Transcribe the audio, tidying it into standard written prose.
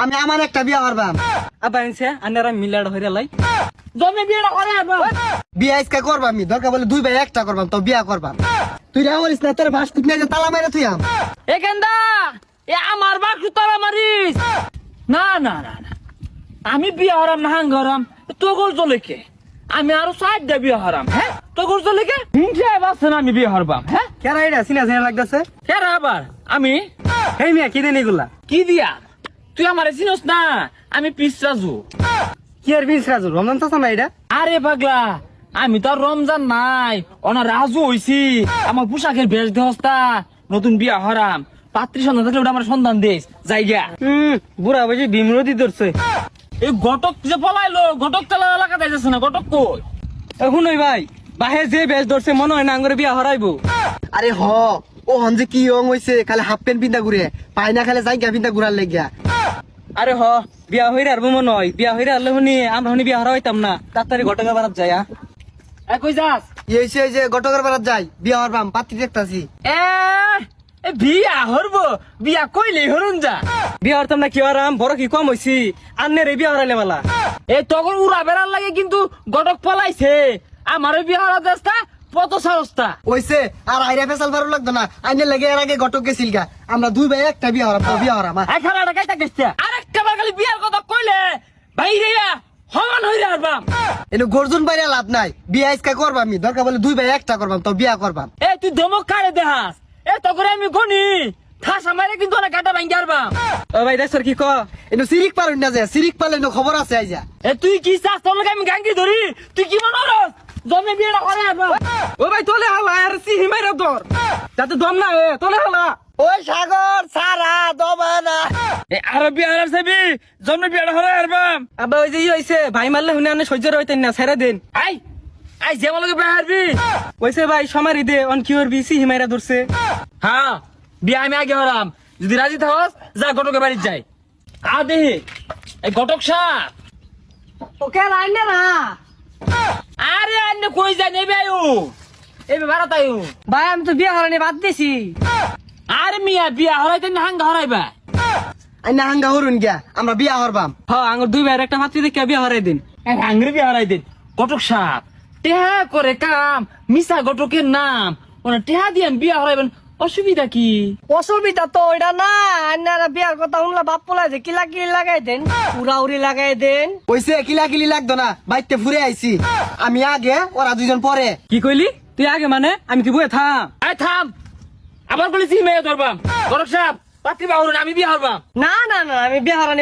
আমি আমার একটা বিয়া করবাম। আবার আনছে আনারা মিলাড হইরা লাই জমি বিয়েটা করে আনবাম। বিয়া ইসকা করবাম আমি, দরকার বলে দুই ভাই একটা করবাম, তো বিয়া করবাম। তুই রে বলিস না, তোর ভাস কুটনে যে তালা মেরে তুই আম। এখানদা এ আমার বাক্স তারা মারিস না না না না, আমি বিয়ে হারাম না হাঙ্গ হারাম তোর চলে কে? আমি আরো 4টা বিয়ে হারাম। হ্যাঁ তোর চলে কে? হিংসা বাসছে না আমি বিয়ে হারবাম। হ্যাঁ কেরা এটা সিনা সিনা লাগতেছে? কেন আবার আমি এই মিয়া কি দেন এগুলা? কি দিয়া? তুই আমারে চিনস না? আমি পিস রাজু। কি আর বিশ রাজু রমজান চাচা না এটা? আরে পাগলা, আমি তো আর রমজান নাই, ওনা রাজু হইছি। আমার পোশাকের বেশ দেহস্তা, নতুন বিয়া হারাম। পাত্রী সন্ধান থাকলে ওটা আমার সন্ধান দেশ জায়গা। বুড়া বুঝি ভীমরতি ধরছে। এই ঘটক যে পলাইলো, ঘটক চালা এলাকা যাইতেছে না, ঘটক কই? এখন ওই ভাই বাহে যে বেশ ধরছে মনে হয় না আঙ্গরে বিয়া হরাইবো। আরে হ, ও হন যে কি রং হইছে, খালি হাফ প্যান্ট পিন্ধা ঘুরে, পায় না খালি জায়গা পিন্ধা ঘুরার লেগিয়া। আরে হ, বিয়া হইরে আরবো মনে হয়। বিয়া হইরে আরলে শুনি আমরা শুনি বিয়া হরা হইতাম না। তাড়াতাড়ি ঘটকের বারাত যাই। কই যাস? এই যে গটকের বারাত যাই, বিয়া হরবাম, পাত্রী দেখতাছি। এ বিয়া হরবো? বিয়া কইলে হরুন যা। বিয়া হরতাম না কি হরাম, বড় কি কম হইছি, আন্নের বিয়া হরাইলে বালা। এই তখন উড়া বেড়ার লাগে কিন্তু ঘটক পলাইছে। আমারও বিয়া হরা দেস্তা কত সাহসটা ওইছে আর আইরা ফেসাল ভালো লাগতো না, আইনের লাগে এর আগে গটক গেছিল গা। আমরা দুই ভাই একটা বিয়া হরাম, তো বিয়া হরাম। এই খানাটা কাইতা গেছে। আরেকটা বার খালি বিয়ার কথা কইলে বাইরে হমান হইরে আরবাম। এনে গর্জন বাইরে লাভ নাই, বিয়া ইসকা করবাম আমি, দরকার বলে দুই ভাই একটা করবাম, তো বিয়া করবাম। এ তুই ধমক কারে দেহাস? এ তো করে আমি গনি ঠাস আমারে কিন্তু অনেক কাটা ভাঙ্গি আরবাম। ও ভাই দেখ কি ক, এনে সিরিক পারুন না, যে সিরিক পারলে খবর আছে আইজা। এ তুই কি চাস? তোর লগে আমি গাঙ্গি ধরি? তুই কি মনে করস জমে বিয়েটা করে আরবাম? ও ভাই তোলে হালা আর সি হিমাইরা দর, যাতে দম না এ তোলে হালা। ওই সাগর সারা দমে না। এ আরো বিয়া হারার চাবি জমে বিয়েটা করে আরবাম। আবা ওই যে হইছে ভাই মারলে হুনে আনে সহ্য হইতেন না, ছেড়ে দেন। আই আই যেমন লগে বিয়া হারবি। ওইছে ভাই সমারি দে, অন কি করবি, সি হিমাইরা ধরছে। হ্যাঁ বিয়া আমি আগে হরাম, যদি রাজি থাকস যা ঘটকের বাড়ি যাই। আ দেহি এই ঘটক সাপ ওকে রাইনে না আরে আন্নে কই যায় নেবে আয়ু এই ভাড়া তাইউ। ভাই, আমি তো বিয়া হরানি বাদ দিছি। আরে মিয়া বিয়া হরাইতে না হাঙ্গা হরাইবা? আইনা হাঙ্গা হরুন গিয়া, আমরা বিয়া হরবাম। হ্যাঁ আঙ্গুর দুই ভাইয়ের একটা মাতৃ দেখে বিয়া হরাই দিন। হাঙ্গরে বিয়া হরাই দেন। ঘটক সাপ টেহা করে কাম, মিশা ঘটকের নাম, ওনা টেহা দিয়ে বিয়া হরাইবেন, অসুবিধা কি? অসুবিধা তো ওইটা না, আন্নারা বিয়ার কথা শুনলে বাপ পোলাই যে কিলা কিলি লাগাই দেন, উড়া উড়ি লাগাই দেন। ওইছে কিলা কিলি লাগতো না, বাইতে ফুরে আইছি। আমি আগে, ওরা দুইজন পরে। কি কইলি তুই আগে? মানে আমি কি বয়ে থাম? আয় থাম, আবার বলেছি মেয়ে ধরবাম। ঘটক সাপ পাত্রী বাহুন, আমি বিয়া হরবাম। না না না, আমি বিয়া হরানি